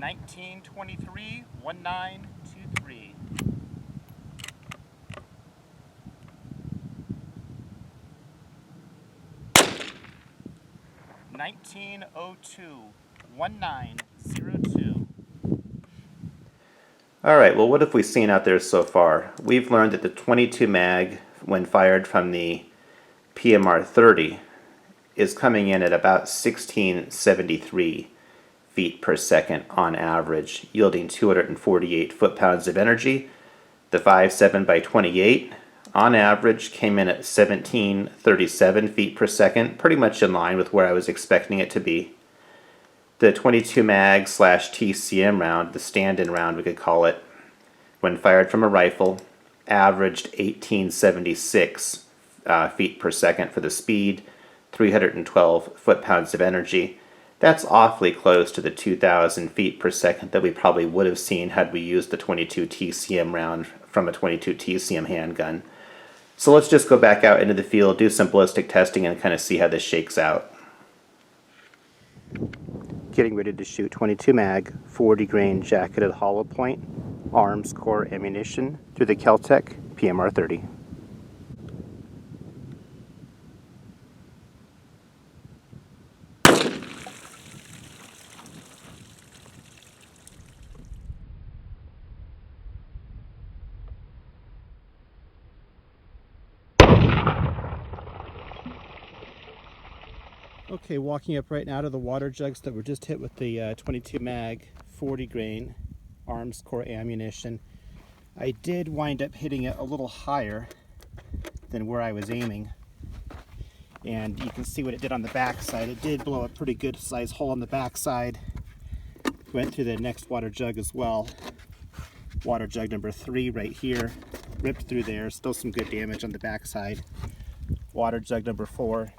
1923 1923. 1902 1902. Alright, well what have we seen out there so far? We've learned that the 22 mag, when fired from the PMR 30, is coming in at about 1673 feet per second on average, yielding 248 foot-pounds of energy. The 5.7 by 28 on average came in at 1737 feet per second, pretty much in line with where I was expecting it to be. The 22 mag / TCM round, the stand-in round we could call it, when fired from a rifle, averaged 1876 feet per second for the speed, 312 foot-pounds of energy. That's awfully close to the 2,000 feet per second that we probably would have seen had we used the 22 TCM round from a 22 TCM handgun. So let's just go back out into the field, do some ballistic testing, and kind of see how this shakes out. Getting ready to shoot 22 mag, 40 grain jacketed hollow point, arms core ammunition through the Kel-Tec PMR 30. Okay, walking up right now to the water jugs that were just hit with the 22 mag, 40 grain arms core ammunition. I did wind up hitting it a little higher than where I was aiming, and you can see what it did on the backside. It did blow a pretty good size hole on the backside. Went through the next water jug as well. Water jug number 3 right here, ripped through there. Still some good damage on the backside. Water jug number 4.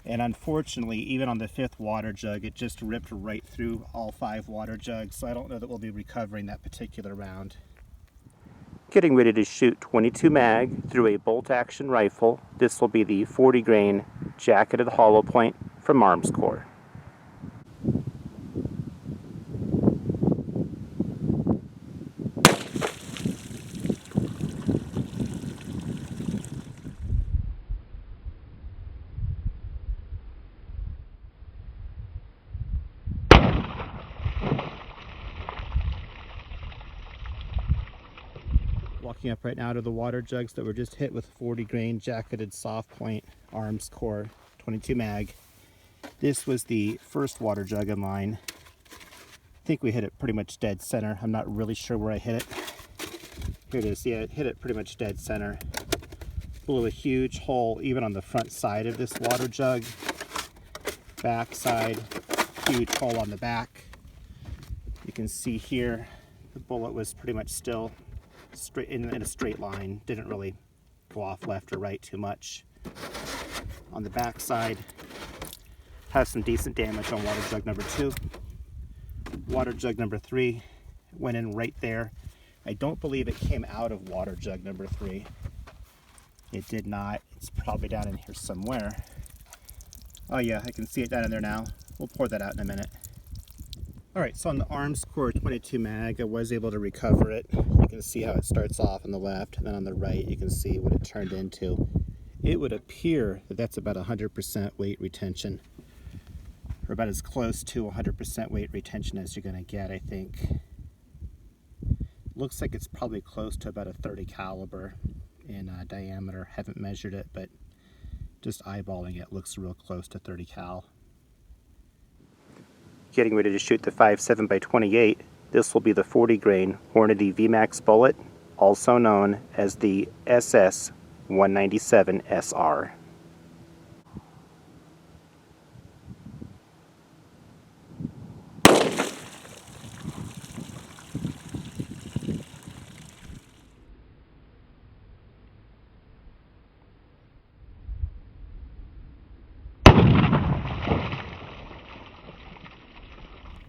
And unfortunately, even on the 5th water jug, it just ripped right through all 5 water jugs, so I don't know that we'll be recovering that particular round. Getting ready to shoot 22 mag through a bolt action rifle. This will be the 40 grain jacketed hollow point from Arms Corps. Walking up right now to the water jugs that were just hit with 40 grain jacketed soft point Arms Corps 22 mag. This was the first water jug in line. I think we hit it pretty much dead center. I'm not really sure where I hit it. Here it is. Yeah, it hit it pretty much dead center. Blew a huge hole even on the front side of this water jug. Back side, huge hole on the back. You can see here the bullet was pretty much still straight in a straight line. Didn't really go off left or right too much. On the back side, has some decent damage on water jug number 2. Water jug number 3 went in right there. I don't believe it came out of water jug number 3. It did not. It's probably down in here somewhere. Oh yeah, I can see it down in there now. We'll pour that out in a minute. Alright, so on the Arms Corps 22 mag, I was able to recover it. You can see how it starts off on the left, and then on the right you can see what it turned into. It would appear that that's about 100% weight retention, or about as close to 100% weight retention as you're going to get, I think. Looks like it's probably close to about a 30 caliber in diameter. Haven't measured it, but just eyeballing it looks real close to 30 cal. Getting ready to shoot the 5.7 by 28. This will be the 40 grain Hornady VMAX bullet, also known as the SS 197 SR.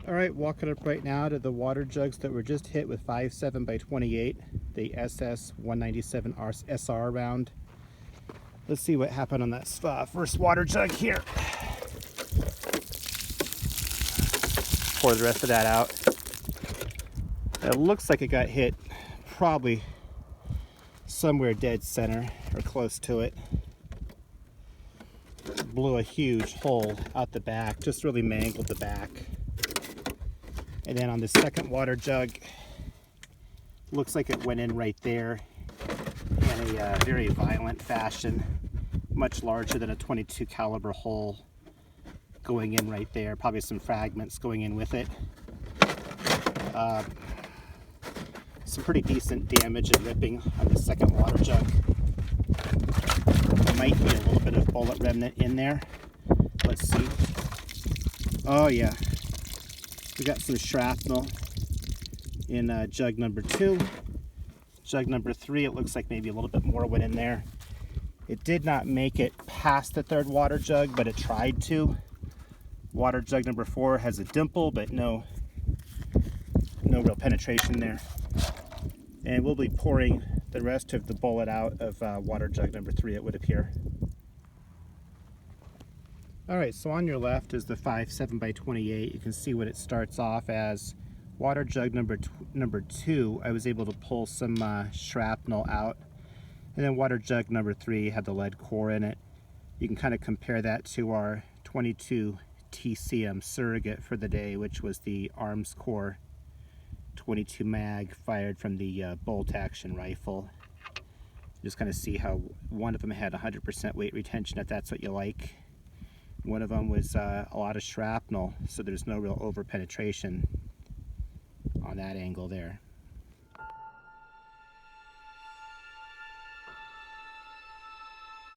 Alright, walking up right now to the water jugs that were just hit with 5.7 by 28, the SS 197 SR round. Let's see what happened on that first water jug here. Pour the rest of that out. It looks like it got hit probably somewhere dead center or close to it. blew a huge hole out the back, just really mangled the back. And then on the second water jug, looks like it went in right there in a very violent fashion, much larger than a 22 caliber hole going in right there. Probably some fragments going in with it. Some pretty decent damage and ripping on the second water jug. There might be a little bit of bullet remnant in there. Let's see. Oh yeah, we got some shrapnel in jug number 2. Jug number 3, it looks like maybe a little bit more went in there. It did not make it past the third water jug, but it tried to. Water jug number 4 has a dimple, but no real penetration there. And we'll be pouring the rest of the bullet out of water jug number 3, it would appear. Alright, so on your left is the 5.7 by 28. You can see what it starts off as. Water jug number 2, I was able to pull some shrapnel out. And then water jug number 3 had the lead core in it. You can kind of compare that to our 22 TCM surrogate for the day, which was the arms core 22 mag fired from the bolt action rifle. Just kind of see how one of them had 100% weight retention, if that's what you like. One of them was a lot of shrapnel, so there's no real over penetration on that angle there.